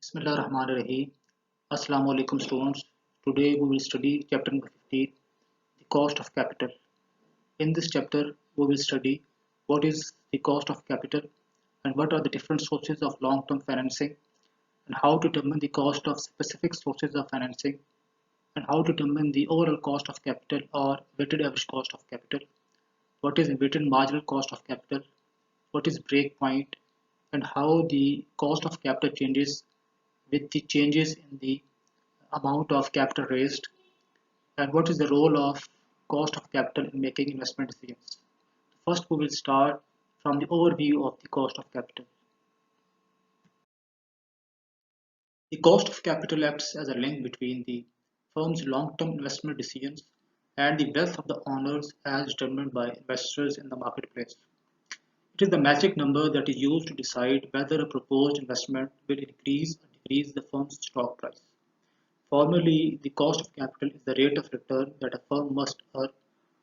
Bismillahirrahmanirrahim. Assalamu alaikum students. Today we will study chapter number 15, the cost of capital. In this chapter we will study what is the cost of capital and what are the different sources of long-term financing and how to determine the cost of specific sources of financing and how to determine the overall cost of capital or weighted average cost of capital. What is weighted marginal cost of capital? What is break point and how the cost of capital changes with the changes in the amount of capital raised, and what is the role of cost of capital in making investment decisions. First, we will start from the overview of the cost of capital. The cost of capital acts as a link between the firm's long-term investment decisions and the wealth of the owners as determined by investors in the marketplace. It is the magic number that is used to decide whether a proposed investment will increase or decrease the firm's stock price. Formally, the cost of capital is the rate of return that a firm must earn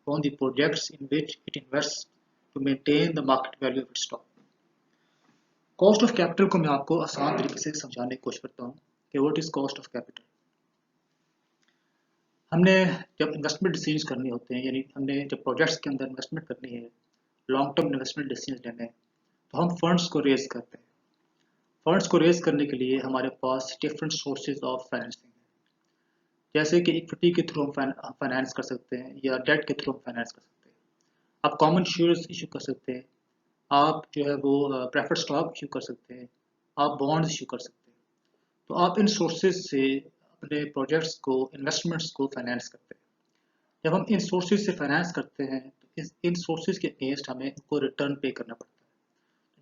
on the projects in which it invests to maintain the market value of its stock. Cost of capital को मैं आपको आसान तरीके से समझाने की कोशिश करता हूँ कि what is cost of capital. हमने जब इन्वेस्टमेंट डिसीजन करने होते हैं, यानी हमने जब प्रोजेक्ट्स के अंदर इन्वेस्टमेंट करनी है, लॉन्ग टर्म इन्वेस्टमेंट डिसीजन लेने हैं, तो हम फंड्स को रेज करते हैं। फंड्स को रेज करने के लिए हमारे पास डिफरेंट सोर्सेज ऑफ फाइनेंसिंग है, जैसे कि इक्विटी के थ्रू हम फाइनेंस कर सकते हैं या डेट के थ्रू हम फाइनेंस कर सकते हैं। आप कॉमन शेयर्स इशू कर सकते हैं, आप जो है वो प्रेफर्ड स्टॉक इशू कर सकते हैं, आप बॉन्ड्स इशू कर सकते हैं। तो आप इन सोर्सेज से अपने प्रोजेक्ट्स को, इन्वेस्टमेंट्स को फाइनेंस करते हैं। जब हम इन सोर्सेज से फाइनेंस करते हैं तो इन सोर्सेज के अगेंस्ट हमें उनको रिटर्न पे करना पड़ता है।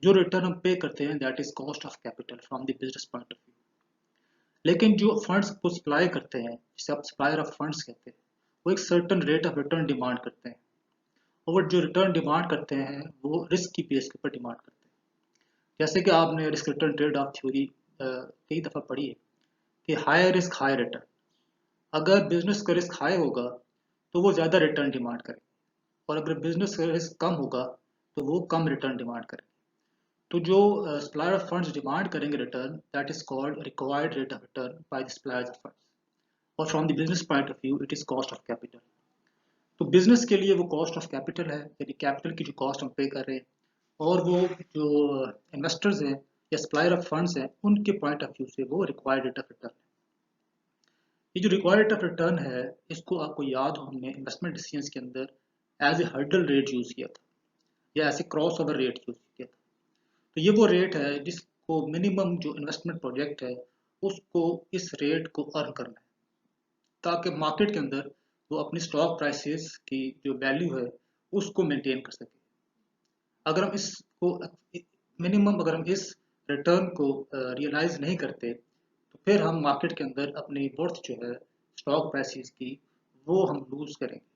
जो रिटर्न हम पे करते हैं that is cost of capital from the business point of view. लेकिन जो फंड्स को सप्लाई करते हैं, जिसे आप सप्लायर ऑफ फंड्स कहते हैं, वो एक certain rate of return demand करते हैं, और जो रिटर्न डिमांड करते हैं वो रिस्क की बेस के ऊपर डिमांड करते हैं। जैसे कि आपने risk return trade off theory कई दफ़ा पढ़ी है कि हाई रिस्क हाई रिटर्न। अगर बिजनेस का रिस्क हाई होगा तो वो ज़्यादा रिटर्न डिमांड करे, और अगर बिजनेस का रिस्क कम होगा तो वो कम रिटर्न डिमांड करे। तो जो सप्लायर ऑफ फंड्स डिमांड करेंगे return, that is called required rate of return by the suppliers of funds, और from the business point of view it is cost of capital. तो business के लिए वो cost of capital है, यानी capital की जो कॉस्ट हम पे कर रहे हैं, और वो जो इन्वेस्टर्स हैं या सप्लायर ऑफ फंड्स हैं उनके पॉइंट ऑफ व्यू से वो रिक्वायर्ड रेट ऑफ रिटर्न है। ये जो रिक्वायर्ड रेट ऑफ रिटर्न है, इसको आपको याद हो हमने इन्वेस्टमेंट डिसीजंस के अंदर as a hurdle rate use किया था या ऐसे क्रॉस ओवर रेट यूज़ किया था। तो ये वो रेट है जिसको मिनिमम जो इन्वेस्टमेंट प्रोजेक्ट है उसको इस रेट को अर्न करना है, ताकि मार्केट के अंदर वो अपनी स्टॉक प्राइसेस की जो वैल्यू है उसको मेंटेन कर सके। अगर हम इसको मिनिमम, अगर हम इस रिटर्न को रियलाइज नहीं करते तो फिर हम मार्केट के अंदर अपनी वर्थ जो है स्टॉक प्राइसेस की वो हम लूज करेंगे।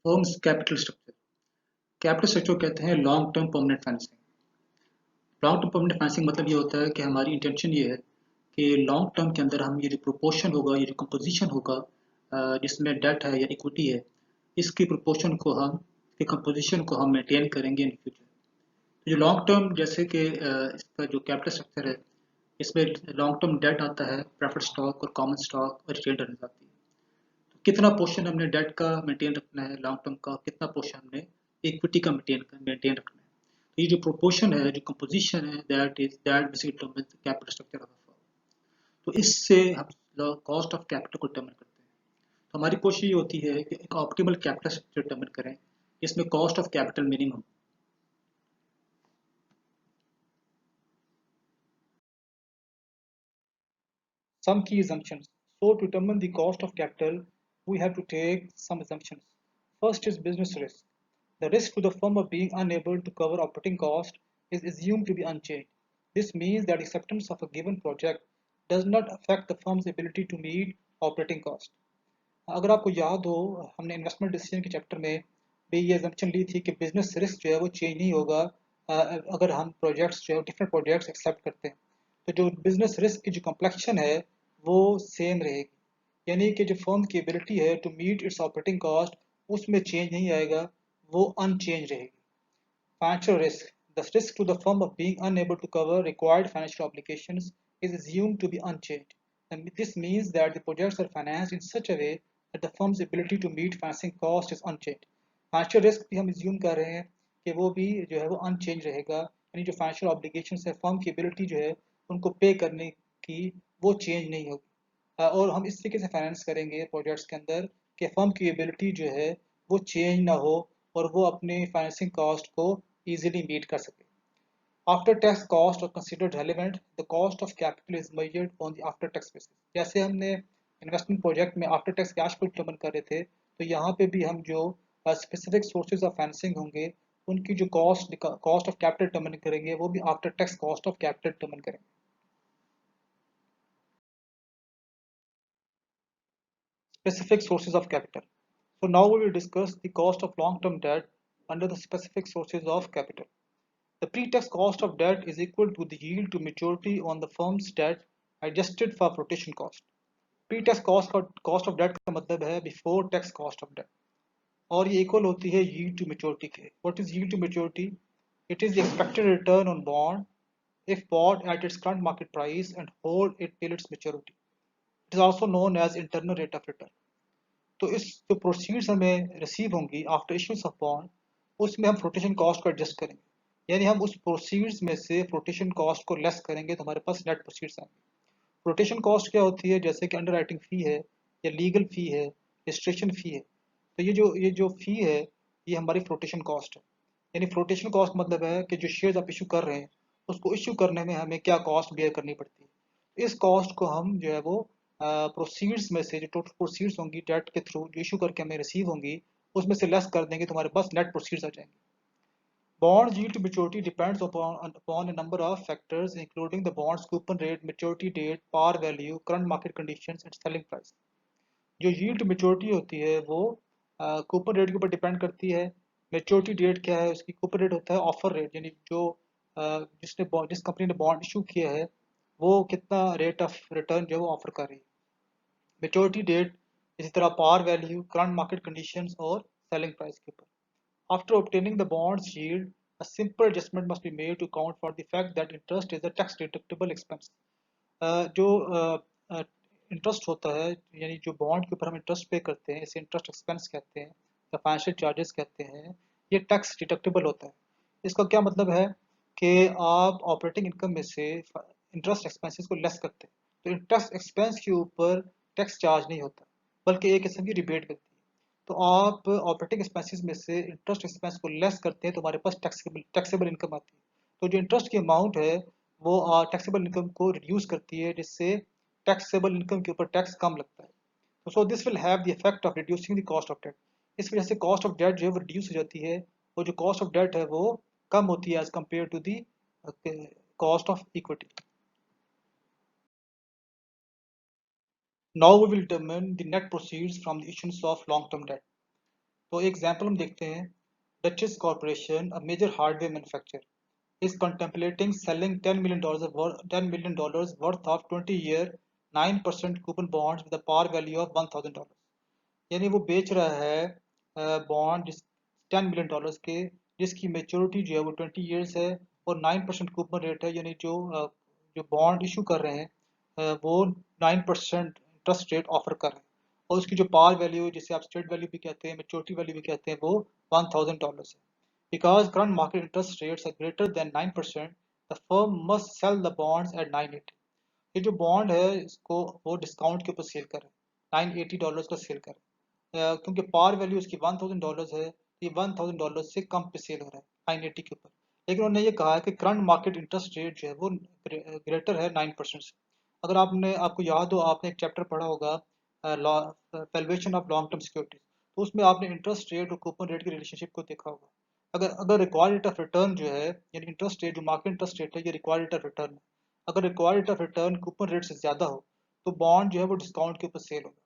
फर्म्स कैपिटल स्ट्रक्चर कहते हैं long term permanent financing. Long term permanent financing मतलब ये होता है कि हमारी इंटेंशन ये है कि लॉन्ग टर्म के अंदर हम ये जो प्रोपोर्शन होगा, ये जो कंपोजिशन होगा जिसमें डेट है या इक्विटी है, इसकी प्रोपोर्शन को हम, इसकी कंपोजिशन को हम मेंटेन करेंगे इन फ्यूचर। तो जो लॉन्ग टर्म, जैसे कि इसका जो कैपिटल स्ट्रक्चर है, इसमें लॉन्ग टर्म डेट आता है, प्रेफर्ड स्टॉक और कॉमन स्टॉक और रिटेन्ड अर्निंग्स आती है। तो कितना पोर्शन हमने डेट का मेंटेन रखना है लॉन्ग टर्म का, कितना पोर्शन हमने इक्विटी का मेंटेन रखना है। तो ये जो प्रोपोर्शन है, जो कंपोजिशन है, that basically determines the capital structure of the firm. तो इससे हम कॉस्ट ऑफ कैपिटल को डिटरमाइन करते हैं। तो हमारी कोशिश ये होती है कि एक ऑप्टिमल कैपिटल स्ट्रक्चर डिटरमाइन करें जिसमें cost of capital minimum. Some key assumptions. So to determine the cost of capital, we have to take some assumptions. First is business risk. The risk to the firm of being unable to cover operating cost is assumed to be unchanged. This means that acceptance of a given project does not affect the firm's ability to meet operating cost. अगर आपको याद हो, हमने investment decision के chapter में भी ये assumption ली थी कि बिजनेस रिस्क जो है वो चेंज नहीं होगा अगर हम प्रोजेक्ट्स जो है डिफरेंट प्रोजेक्ट्स एक्सेप्ट करते हैं। तो जो बिजनेस रिस्क की जो कम्प्लेक्शन है वो सेम रहेगी, यानी कि जो फर्म की एबिलिटी है to meet its operating cost उसमें चेंज नहीं आएगा, वो अनचेंज रहेगी। Financial risk. The risk to the firm of being unable to cover required financial obligations is assumed to be unchanged. And this means that the projects are financed in such a way that the firm's ability to meet financing cost is unchanged. Financial risk भी हम assume कर रहे हैं कि वो भी जो है वो unchanged रहेगा, यानी जो financial obligations है firm की ability जो है उनको पे करने की वो change नहीं होगी। और हम इस तरीके से फाइनेंस करेंगे प्रोजेक्ट्स के अंदर कि फर्म की एबिलिटी जो है वो चेंज ना हो और वो अपने फाइनेंसिंग कॉस्ट को इजीली मीट कर सके। आफ्टर टैक्स कॉस्ट और considered relevant, the cost of capital is measured on the after tax basis. जैसे हमने इन्वेस्टमेंट प्रोजेक्ट में after tax cash flow determine कर रहे थे, तो यहाँ पे भी हम जो स्पेसिफिक सोर्सेज ऑफ फाइनेंसिंग होंगे उनकी जो कॉस्ट ऑफ कैपिटल डिटरमिन करेंगे वो भी after tax cost of capital determine करेंगे। Specific sources of capital. So now we will discuss the cost of long-term debt under the specific sources of capital. The pre-tax cost of debt is equal to the yield to maturity on the firm's debt adjusted for flotation cost. Pre-tax cost of debt का मतलब है before tax cost of debt और ये equal होती है yield to maturity के। What is yield to maturity? It is the expected return on bond if bought at its current market price and hold it till its maturity. It is also known as internal rate of return. तो इस जो proceeds हमें receive होंगी after issues of bond उसमें हम flotation cost को adjust करेंगे, यानी हम उस प्रोसीड्स में से फ्लोटेशन कॉस्ट को लेस करेंगे तो हमारे पास नेट प्रोसीड्स आएंगे। फ्लोटेशन कॉस्ट क्या होती है? जैसे कि अंडर राइटिंग फी है या लीगल फी है, रजिस्ट्रेशन फी है, तो ये जो फी है ये हमारी फ्लोटेशन कॉस्ट है। यानी फ्लोटेशन कॉस्ट मतलब है कि जो शेयर्स आप इशू कर रहे हैं उसको इशू करने में हमें क्या कॉस्ट बेयर करनी पड़ती है। इस कॉस्ट को हम जो है वो प्रोसीड्स में से जो टोटल प्रोसीड्स होंगी डेट के थ्रू जो इशू करके हमें रिसीव होंगी उसमें से लेस कर देंगे तो हमारे पास नेट प्रोसीड्स आ जाएंगे। Bonds yield to maturity depends upon a number of factors including the bond's coupon rate, maturity date, par value, current market conditions and selling price. जो yield to maturity होती है वो कूपन रेट के ऊपर depend करती है। Maturity date क्या है उसकी? कूपन रेट होता है ऑफर रेट, यानी जो जिस कंपनी ने बॉन्ड इशू किया है वो कितना रेट ऑफ रिटर्न जो है वो ऑफर कर रही है। मेच्योरिटी डेट, इसी तरह par value, current market conditions और सेलिंग प्राइस के ऊपर। After obtaining the bond's yield, a simple adjustment must be made to account for the fact that interest is a tax deductible expense. जो interest होता है यानी जो bond के ऊपर हम इंटरेस्ट पे करते हैं इसे इंटरेस्ट एक्सपेंस कहते हैं या फाइनेंशियल चार्जेस कहते हैं, ये टैक्स डिडक्टेबल होता है। इसका क्या मतलब है कि आप ऑपरेटिंग इनकम में से इंटरेस्ट एक्सपेंसेस को लेस करते हैं तो इंटरेस्ट एक्सपेंस के ऊपर टैक्स चार्ज नहीं होता बल्कि एक किस्म की रिबेट मिलती है। तो आप ऑपरेटिंग एक्सपेंसेस में से इंटरेस्ट एक्सपेंस को लेस करते हैं तो हमारे पास टैक्सेबल इनकम आती है। तो जो इंटरेस्ट की अमाउंट है वो टैक्सेबल इनकम को रिड्यूस करती है जिससे टैक्सेबल इनकम के ऊपर टैक्स कम लगता है। तो so this will have the effect of reducing the cost of debt. इस वजह से कॉस्ट ऑफ डेट जो है वो रिड्यूस हो जाती है और जो कॉस्ट ऑफ डेट है वो कम होती है as compare to the cost of equity. Now we will determine the net proceeds from the issuance of long term debt. तो एक एग्जाम्पल हम देखते हैं। Duchess corporation, a major hardware manufacturer, is contemplating selling $10 million worth of 20-year 9% coupon bonds with a par value of $1,000। यानी वो बेच रहा है बॉन्ड $10 million के जिसकी मेच्योरिटी जो है वो 20 ईयर्स है और 9% कूपन रेट है, यानी जो बॉन्ड इशू कर रहे हैं वो 9% इंटरेस्ट रेट ऑफर कर रहे हैं और उसकी जो पार वैल्यू जिसे आप स्टेट वैल्यू भी कहते हैं मेच्योरिटी वैल्यू भी कहते हैं वो $1,000 है। Because current market interest rates are greater than 9%, the firm must sell the bonds at 980। ये जो बॉन्ड है इसको वो डिस्काउंट के ऊपर सेल कर रहे हैं, $980 का सेल कर रहे हैं क्योंकि पार वैल्यू इसकी $1,000 है, ये $1,000 से कम पे सेल हो रहा है 980 के ऊपर। लेकिन उन्होंने ये कहा है कि करंट मार्केट इंटरेस्ट रेट जो है वो ग्रेटर है 9% से। अगर आपको याद हो आपने एक चैप्टर पढ़ा होगा valuation of long term securities, तो उसमें आपने इंटरेस्ट रेट और कूपन रेट की रिलेशनशिप को देखा होगा। अगर रिक्वायर्ड रेट ऑफ रिटर्न जो है यानी इंटरेस्ट रेट जो मार्केट इंटरेस्ट रेट है ये रिक्वायर्ड रेट ऑफ रिटर्न है, अगर required rate of return coupon rate से ज़्यादा हो तो बॉन्ड जो है वो डिस्काउंट के ऊपर सेल होगा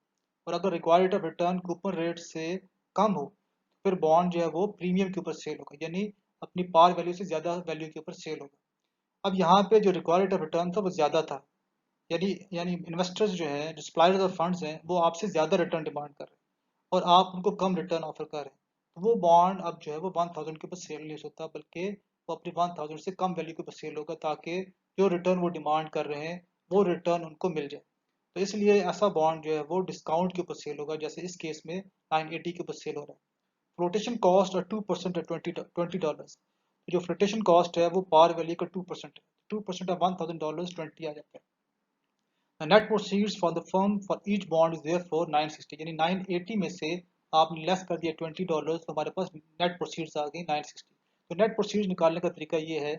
और अगर required rate of return coupon rate से कम हो तो फिर बॉन्ड जो है वो प्रीमियम के ऊपर सेल होगा, यानी अपनी पार वैल्यू से ज़्यादा वैल्यू के ऊपर सेल होगा। अब यहाँ पे जो रिक्वायर्ड रेट ऑफ रिटर्न था वो ज़्यादा था, यानी इन्वेस्टर्स जो हैं जो सप्लायर्स और फंड्स हैं वो आपसे ज़्यादा रिटर्न डिमांड कर रहे हैं और आप उनको कम रिटर्न ऑफर कर रहे हैं। तो वो बॉन्ड अब जो है वो 1000 के ऊपर सेल नहीं हो सकता, बल्कि वो अपनी 1000 से कम वैल्यू के ऊपर सेल होगा, ताकि जो रिटर्न वो डिमांड कर रहे हैं वो रिटर्न उनको मिल जाए। तो इसलिए ऐसा बॉन्ड जो है वो डिस्काउंट के ऊपर सेल होगा, जैसे इस केस में 980 के ऊपर सेल हो रहा है। फ्लोटेशन कॉस्ट और 2% है $20। जो फ्लोटेशन कॉस्ट है वो पार वैल्यू का 2% है। 2% ऑफ $1000 20 आ जाता है। The net proceeds for the firm for each bond is therefore 960, यानी 980 में से आपने लेस कर दिया $20, तो हमारे पास नेट प्रोसीड्स आ गई 960। तो नेट प्रोसीड्स निकालने का तरीका ये है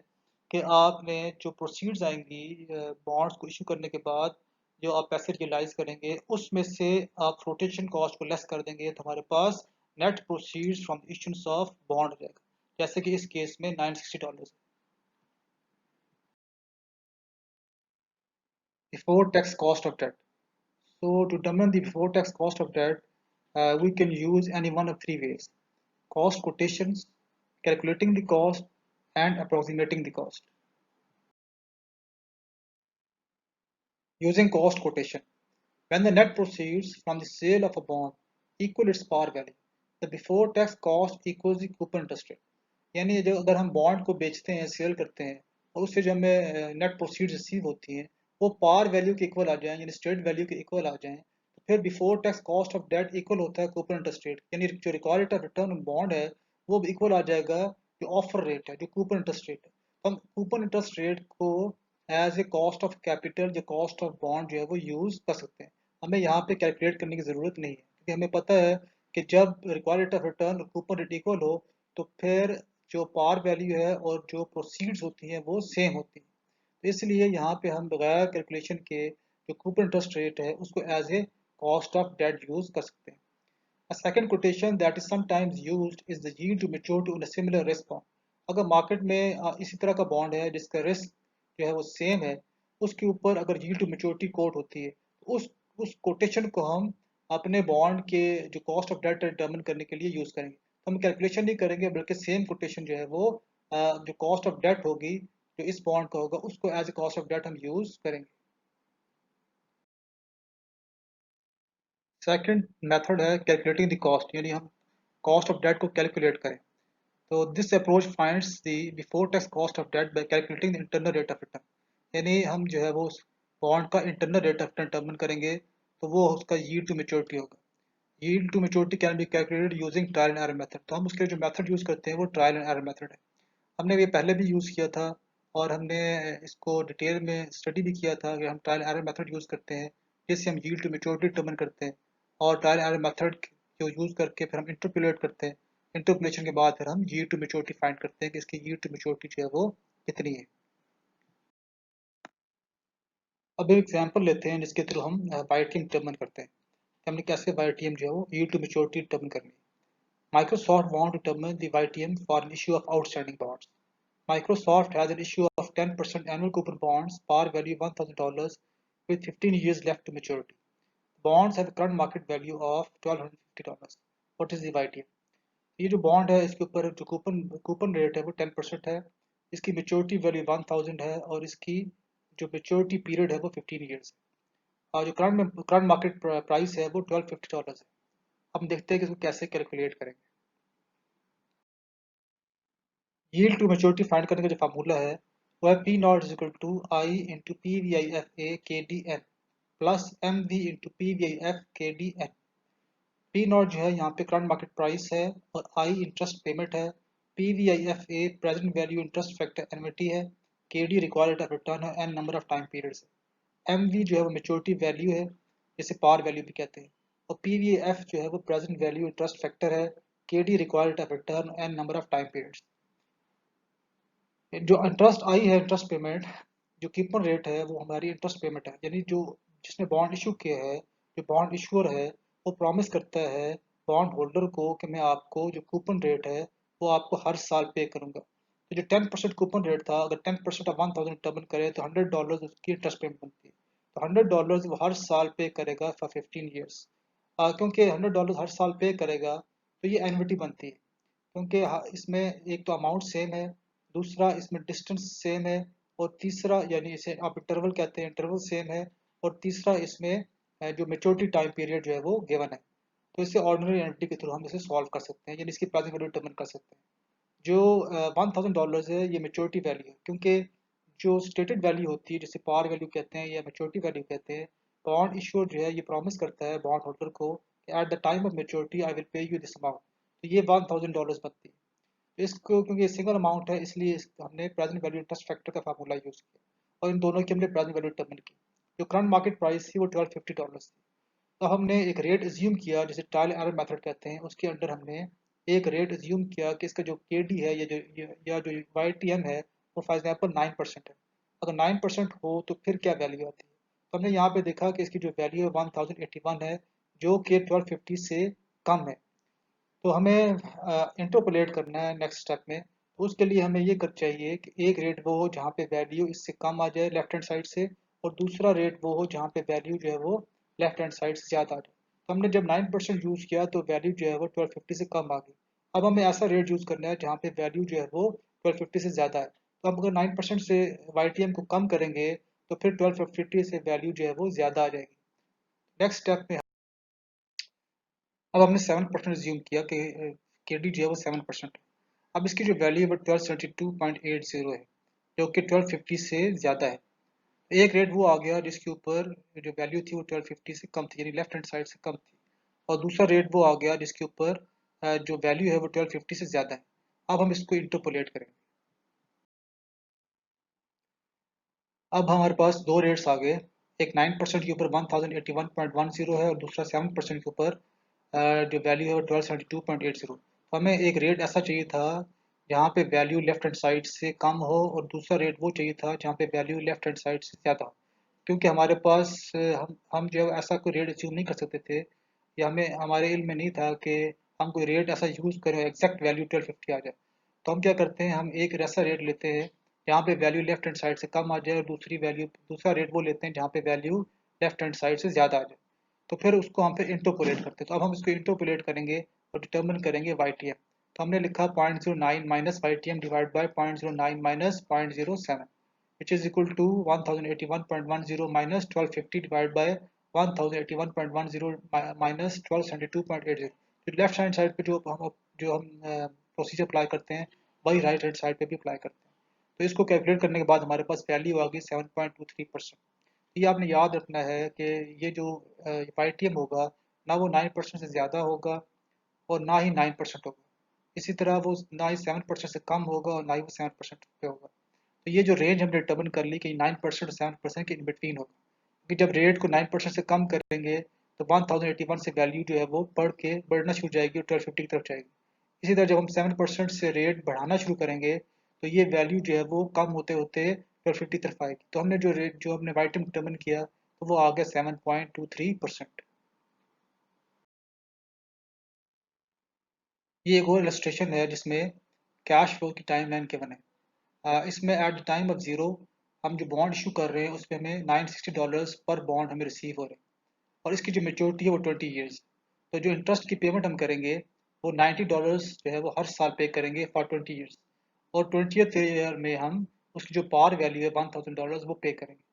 कि आपने जो प्रोसीड्स आएंगी बॉन्ड्स को इशू करने के बाद, जो आप पैसे रियलाइज करेंगे उसमें से आप फ्लोटेशन कॉस्ट को लेस कर देंगे, तो हमारे पास नेट प्रोसीड्स फ्रॉम इशूंस ऑफ बॉन्ड हो जाएगा, जैसे कि इस केस में $960। Before tax cost of debt. So to determine the before tax cost of debt, we can use any one of three ways: cost quotations, calculating the cost, and approximating the cost. Using cost quotation. When the net proceeds from the sale of a bond equal its par value, the before tax cost equals the coupon interest rate. यानी जो अगर हम bond को बेचते हैं, cell करते हैं, और उससे जो हमें नेट प्रोसीड रिसीव होती हैं वो पार वैल्यू के इक्वल आ जाएं, यानी स्ट्रेट वैल्यू के इक्वल आ जाएं, तो फिर before tax cost of debt equal होता है कूपन इंटरेस्ट रेट, यानी जो required rate of return on bond है वो इक्वल आ जाएगा जो ऑफर रेट है, जो कूपन इंटरेस्ट रेट है। तो हम कूपन इंटरेस्ट रेट को as a cost of capital, जो कॉस्ट ऑफ बॉन्ड जो है वो यूज कर सकते हैं। हमें यहाँ पे कैलकुलेट करने की जरूरत नहीं है, क्योंकि हमें पता है कि जब रिक्वायर्ड रेट ऑफ रिटर्न और कूपन रेट इक्वल हो तो फिर जो पार वैल्यू है और जो प्रोसीड्स होती हैं वो सेम होती हैं। तो इसलिए यहाँ पे हम बगैर कैलकुलेशन के जो कूपन इंटरेस्ट रेट है उसको as a cost of debt use कर सकते हैं। A second quotation that is sometimes used is the yield to maturity on a similar risk bond. अगर मार्केट में इसी तरह का बॉन्ड है जिसका रिस्क जो है वो सेम है, उसके ऊपर अगर yield to maturity कोट होती है, तो उस कोटेशन को हम अपने बॉन्ड के जो कॉस्ट ऑफ डेट डिटर्मिन करने के लिए यूज करेंगे। तो हम कैलकुलेशन नहीं करेंगे, बल्कि सेम कोटेशन जो है वो जो कॉस्ट ऑफ डेट होगी जो इस बॉन्ड का होगा उसको as a cost of debt हम यूज करेंगे। सेकंड मेथड है कैलकुलेटिंग द कॉस्ट, यानी हम कॉस्ट ऑफ डेट को कैलकुलेट करें। तो this approach finds the before tax cost of debt by calculating the internal rate of return, यानी हम जो है वो बॉन्ड का internal rate of return determine करेंगे, तो वो उसका यील्ड टू मैच्योरिटी होगा। Yield to maturity can be calculated using trial and error method. तो हम उसके लिए जो मेथड यूज करते हैं वो ट्रायल एंड एरर मेथड है। हमने ये पहले भी यूज किया था, और हमने इसको डिटेल में स्टडी भी किया था कि हम ट्रायल एरर मेथड यूज करते हैं, जिससे हम यील्ड टू मैच्योरिटी डिटरमिन करते हैं, और ट्रायल एरर मेथड जो यूज करके फिर हम इंटरपोलेट करते हैं। इंटरपोलेशन के बाद फिर हम यील्ड टू मैच्योरिटी फाइंड करते हैं कि इसकी यील्ड टू मैच्योरिटी जो है वो कितनी है। अब एक एग्जांपल लेते हैं जिसके थ्रू हम YTM डिटरमिन करते हैं कि हमने कैसे YTM जो है वो यील्ड टू मैच्योरिटी डिटरमिन करनी है। Microsoft want to determine the YTM for an issue of outstanding bonds. Microsoft has an issue of 10% annual coupon bonds, par value $1,000, with 15 years left to maturity. Bonds have a current market value of $1,250. What is the YTM? ये जो bond है इसके ऊपर जो coupon coupon rate है वो 10% है, इसकी मेच्योरिटी वैल्यू 1000 है, और इसकी जो मेच्योरिटी पीरियड है वो 15 ईयर्स है, और जो करंट मार्केट प्राइस है वो $1,250 है। हम देखते हैं कि इसको कैसे कैलकुलेट करेंगे। यील्ड टू मैच्योरिटी फाइंड करने का जो फार्मूला है वो है P not is equal to I into P V I F A K D N plus M V into P V I F K D N. P not जो है यहाँ पे करंट मार्केट प्राइस है, और I interest payment है, P V I F A present value interest factor annuity है, K D required of return है, N number of time periods है, एम वी जो है वो मेच्योरिटी वैल्यू है जिसे पार वैल्यू भी कहते हैं, और पी वी एफ जो है वो प्रेजेंट वैल्यू इंटरेस्ट फैक्टर है, K D required of return, N number of time periods. जो इंटरेस्ट आई है इंटरेस्ट पेमेंट, जो कीपन रेट है वो हमारी इंटरेस्ट पेमेंट है, यानी जो जिसने बॉन्ड इशू किया है, जो बॉन्ड इशूअर है वो प्रॉमिस करता है बॉन्ड होल्डर को कि मैं आपको जो कूपन रेट है वो आपको हर साल पे करूंगा। तो जो 10% कूपन रेट था, अगर 10% ऑफ 1000 टर्न करे तो $100 उसकी इंटरेस्ट पेमेंट बनती है। तो $100 वो हर साल पे करेगा फॉर 15 ईयर्स। क्योंकि $100 हर साल पे करेगा तो ये एन्युटी बनती है, क्योंकि इसमें एक तो अमाउंट सेम है, दूसरा इसमें डिस्टेंस सेम है, और तीसरा यानी इसे आप इंटरवल कहते हैं, इंटरवल सेम है, और तीसरा इसमें जो मेच्योरिटी टाइम पीरियड जो है वो गिवन है। तो इससे ऑर्डिनरी एंटिटी के थ्रू हम इसे सॉल्व कर सकते हैं, यानी इसकी प्रेजेंट वैल्यू डिटरमिन कर सकते हैं। जो $1000 है ये मेच्योरिटी वैल्यू है, क्योंकि जो स्टेटेड वैल्यू होती है जिसे पार वैल्यू कहते हैं या मेच्योरिटी वैल्यू कहते हैं, बॉन्ड इश्यूर जो है ये प्रॉमिस करता है बॉन्ड होल्डर को कि at the time of maturity I will pay you this amount. तो ये $1000 बनती है। तो इसको क्योंकि सिंगल अमाउंट है इसलिए हमने प्रेजेंट वैल्यू इंटरेस्ट फैक्टर का फार्मूला यूज किया और इन दोनों की हमने प्रेजेंट वैल्यू डिटरमिन की। जो करंट मार्केट प्राइस थी वो $1250 थी। तो हमने एक रेट एज्यूम किया जिसे ट्रायल एरर मेथड कहते हैं, उसके अंडर हमने एक रेट एज्यूम किया कि इसका जो केडी है या जो YTM है वो फॉर एग्जाम्पल 9% है। अगर 9% हो तो फिर क्या वैल्यू आती है? तो हमने यहाँ पे देखा कि इसकी जो वैल्यू है 1081 है, जो कि 1250 से कम है। तो हमें इंटरपोलेट करना है नेक्स्ट स्टेप में। तो उसके लिए हमें ये कर चाहिए कि एक रेट वो हो जहाँ पे वैल्यू इससे कम आ जाए लेफ्ट हैंड साइड से, और दूसरा रेट वो हो जहाँ पे वैल्यू जो है वो लेफ्ट हैंड साइड से ज़्यादा आ जाए। तो हमने जब 9% यूज़ किया तो वैल्यू जो है वो 1250 से कम आ गई। अब हमें ऐसा रेट यूज़ करना है जहाँ पे वैल्यू जो है वो 1250 से ज़्यादा है। तो अब अगर 9% से YTM को कम करेंगे तो फिर 1250 से वैल्यू जो है वो ज़्यादा आ जाएगी। नेक्स्ट स्टेप में अब हमने 7% ज्यूम किया कि KD जो है वो 7%। अब इसकी जो वैल्यू है वो 1272.80 है, जो कि 1250 से ज़्यादा है। एक रेट वो आ गया जिसके ऊपर जो वैल्यू थी वो 1250 से कम थी, यानी लेफ्ट हैंड साइड से कम थी। और दूसरा रेट वो आ गया जिसके ऊपर जो वैल्यू है वो 1250 से ज़्यादा है। अब हम इसको इंटरपोलेट करेंगे। अब हमारे पास दो रेट्स आ गए, एक 9% के ऊपर 1081.10 है और दूसरा 7% के ऊपर जो वैल्यू है वो 1272.80। तो हमें एक रेट ऐसा चाहिए था जहाँ पे वैल्यू लेफ्ट हैंड साइड से कम हो और दूसरा रेट वो चाहिए था जहाँ पे वैल्यू लेफ्ट हैंड साइड से ज़्यादा हो। क्योंकि हमारे पास हम जो ऐसा कोई रेट अचीव नहीं कर सकते थे, या हमें हमारे इल्म में नहीं था कि हम कोई रेट ऐसा यूज़ करें एग्जैक्ट वैल्यू 1250 आ जाए। तो हम क्या करते हैं, हम एक ऐसा रेट लेते हैं जहाँ पे वैल्यू लेफ्ट हैंड साइड से कम आ जाए और दूसरा रेट वो लेते हैं जहाँ पे वैल्यू लेफ्ट हैंड साइड से ज़्यादा आ जाए। तो फिर उसको हम फिर इंटरपोलेट करते हैं। तो अब हम इसको इंटरपोलेट करेंगे और डिटर्मिन करेंगे YTM। तो हमने लिखा 0.09 minus YTM divide by 0.09 minus 0.07, which is equal to 1081.10 minus 1250 divided by 1081.10 minus 1272.80। तो लेफ्ट हैंड साइड पे जो हम प्रोसीजर अप्लाई करते हैं वही राइट हैंड साइड पे भी अप्लाई करते हैं। तो इसको कैलकुलेट करने के बाद हमारे पास वैल्यू आ गई 7.23%। ये आपने याद रखना है कि ये जो YTM होगा ना वो 9% से ज़्यादा होगा और ना ही 9% होगा। इसी तरह वो ना ही 7% से कम होगा और ना ही वो 7% पे होगा। तो ये जो रेंज हमने डिटर्मिन कर ली कि 9% और 7% के इन बिटवीन होगा, क्योंकि जब रेट को 9% से कम करेंगे तो 1081 से वैल्यू जो है वो बढ़ना शुरू हो जाएगी और 1250 की तरफ जाएगी। इसी तरह जब हम 7% से रेट बढ़ाना शुरू करेंगे तो ये वैल्यू जो है वो कम होते होते 1250 तरफ आएगी। तो हमने जो हमने वाइटम डिटर्मिन किया तो वो आ गया 7.23%। ये एक और इलस्ट्रेशन है जिसमें कैश फ्लो की टाइम लाइन गिवन है। इसमें at the time of zero हम जो बॉन्ड इशू कर रहे हैं उस पर हमें $960 पर बॉन्ड हमें रिसीव हो रहे हैं और इसकी जो मेच्योरिटी है वो 20 ईयर्स। तो जो इंटरेस्ट की पेमेंट हम करेंगे वो $90 जो है वो हर साल पे करेंगे फॉर 20 ईयर्स, और 20th ईयर में हम उसकी जो पार वैल्यू है $1000 वो पे करेंगे।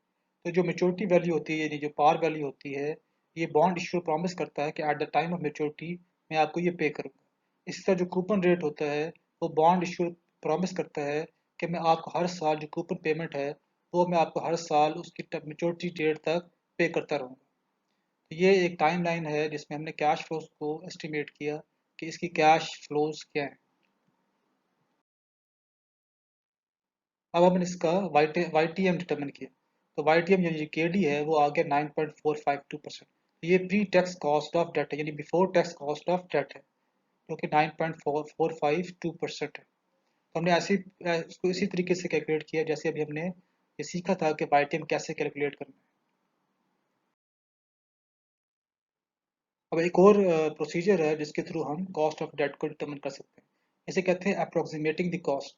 तो जो मेच्योरिटी वैल्यू होती है यानी जो पार वैल्यू होती है, ये बॉन्ड इशू प्रॉमिस करता है कि at the time of maturity मैं आपको ये पे करूँगा। इसी तरह जो कूपन रेट होता है वो बॉन्ड इशू प्रॉमिस करता है कि मैं आपको हर साल जो कूपन पेमेंट है वो मैं आपको हर साल उसकी मेच्योरिटी डेट तक पे करता रहूँगा। तो ये एक टाइम लाइन है जिसमें हमने कैश फ्लोज को एस्टिमेट किया कि इसकी कैश फ्लोज क्या है। अब हमने इसका YTM डिटर्मिन किया। तो YTM यानी जो KD है वो आ गया 9.452%। ये pre tax cost of debt है, यानी before tax cost of debt है, जो कि 9.452% है। तो हमने इसको इसी तरीके से कैलकुलेट किया जैसे अभी हमने ये सीखा था कि YTM कैसे कैलकुलेट करना है। अब एक और प्रोसीजर है जिसके थ्रू हम कॉस्ट ऑफ डेट को डिटर्मिन कर सकते हैं। इसे कहते हैं अप्रोक्सीमेटिंग द कॉस्ट।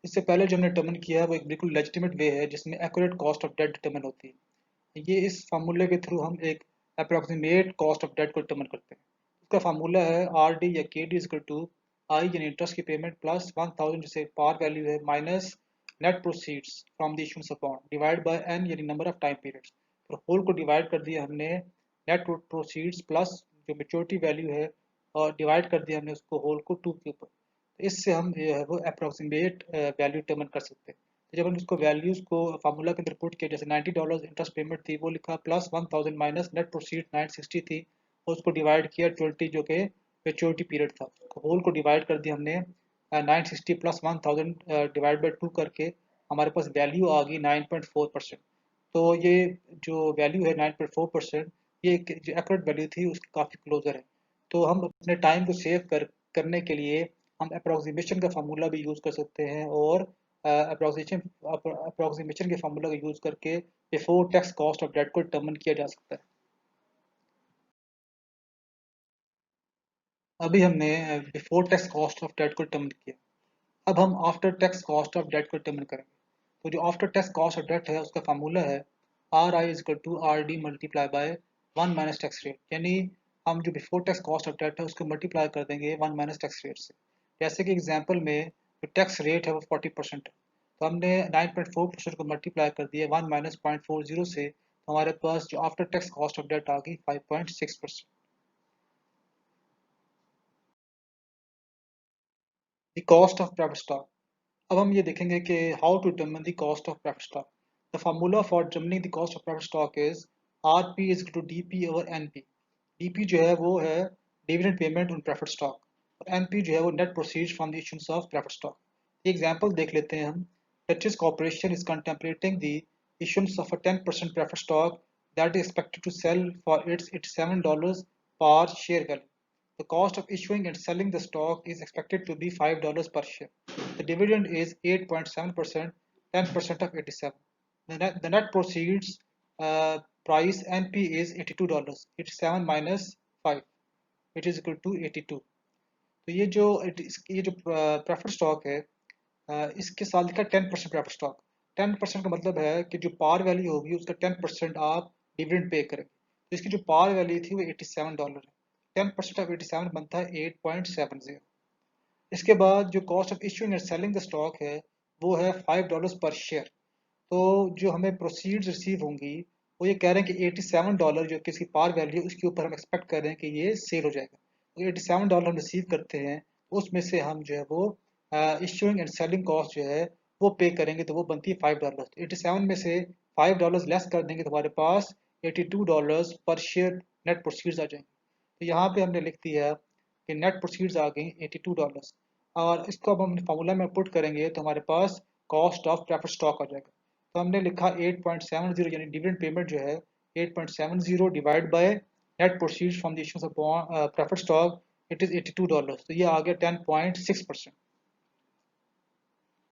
इससे पहले जो हमने डिटर्मिन किया है वो एक बिल्कुल लेजिटिमेट वे है जिसमें accurate cost of debt determine होती है। ये इस फार्मूले के थ्रू हम एक अप्रोक्सीमेट कॉस्ट ऑफ डेट को डिटर्मिन करते हैं। इसका फार्मूला है RD या KD is equal to I यानी इंटरेस्ट की पेमेंट प्लस 1000 जिसे पार वैल्यू है minus net proceeds from the issuance of bond divide by n यानी नंबर ऑफ टाइम पीरियड्स। और होल को डिवाइड कर दिया हमने नेट प्रोसीड्स प्लस जो मेच्योरिटी वैल्यू है और डिवाइड कर दिया हमने उसको होल को 2 के ऊपर, तो इससे हम जो है वो अप्रोक्सीमेट वैल्यू डिटरमिन कर सकते हैं। तो जब हम इसको वैल्यूज़ को फार्मूला के अंदर पुट किया, जैसे $90 इंटरेस्ट पेमेंट थी वो लिखा, प्लस 1000 माइनस नेट प्रोसीड 960 थी, और उसको डिवाइड किया 20 जो कि मेच्योरिटी पीरियड था, होल को डिवाइड कर दिया हमने 960 प्लस 1000 डिवाइड बाई 2 करके, हमारे पास वैल्यू आ गई 9.4%। तो ये जो वैल्यू है 9.4%, ये जो एक्यूरेट वैल्यू थी उसके काफ़ी क्लोजर है। तो हम अपने टाइम को सेव करने के लिए हम अप्रोक्सीमेशन का फार्मूला भी यूज़ कर सकते हैं, और अप्रोक्सीमेशन के फार्मूला का यूज़ करके before tax cost of debt को डिटर्मिन किया जा सकता है। अभी हमने before tax cost of debt को डिटर्मिन किया, अब हम after tax cost of debt को डिटर्मिन करेंगे। तो जो after tax cost of debt है उसका फार्मूला है R I is equal to R D multiply by 1 - tax rate, यानी हम जो before tax cost of debt है उसको मल्टीप्लाई कर देंगे 1 - टैक्स रेट से। जैसे कि एग्जांपल में जो टैक्स रेट है वो 40% है, तो हमने 9.4% को मल्टीप्लाई कर दिया 1 - 0.40 से, तो हमारे पास जो after tax cost of debt आ गई 5.6%। The cost of preferred stock. अब हम ये देखेंगे कि how to determine the cost of preferred stock. The formula for determining the cost of preferred stock is R P is to D P over N P. D P जो है वो है dividend payment on preferred stock, और N P जो है वो net proceeds from the इशूंस of preferred stock. Example देख लेते हैं हम। Purchase Corporation is contemplating the issuance of a 10% preferred stock that is expected to sell for its $87 per share value. The cost of issuing and selling the stock is expected to be $5 per share. The dividend is 8.7%, 10% of 87. The net proceeds price NP is $82. 87 minus 5, which is equal to 82. तो ये जो preferred stock है, इसके साथ लिखा 10% preferred stock. 10% का मतलब है कि जो पार वैल्यू होगी उसका 10% आप डिविडेंड पे करेंगे। तो इसकी जो पार वैल्यू थी वो $87 है। 10% ऑफ 87 बनता है 8.70। इसके बाद जो cost of issuing and selling the stock है वो है $5 पर शेयर। तो जो हमें प्रोसीड्स रिसीव होंगी वो ये कह रहे हैं कि $87 जो कि इसकी पार वैल्यू, उसके ऊपर हम एक्सपेक्ट कर रहे हैं कि ये सेल हो जाएगा। तो $87 हम रिसीव करते हैं, उसमें से हम जो है वो इशूइंग एंड सेलिंग कॉस्ट जो है वो पे करेंगे, तो वो बनती है $5। तो 87 में से $5 लेस कर देंगे तो हमारे पास $82 पर शेयर नेट प्रोसीड्स आ जाएंगे। तो यहाँ पे हमने लिख दिया कि नेट प्रोसीड्स आ गई $82, और इसको अब हम फार्मूला में पुट करेंगे तो हमारे पास कॉस्ट ऑफ प्रेफर्ड स्टॉक आ जाएगा। तो हमने लिखा 8.70, यानी डिविडेंड पेमेंट जो है 8.70 divide by net proceeds from the issues of preferred stock, it is $82, तो ये आ गया 10.6%।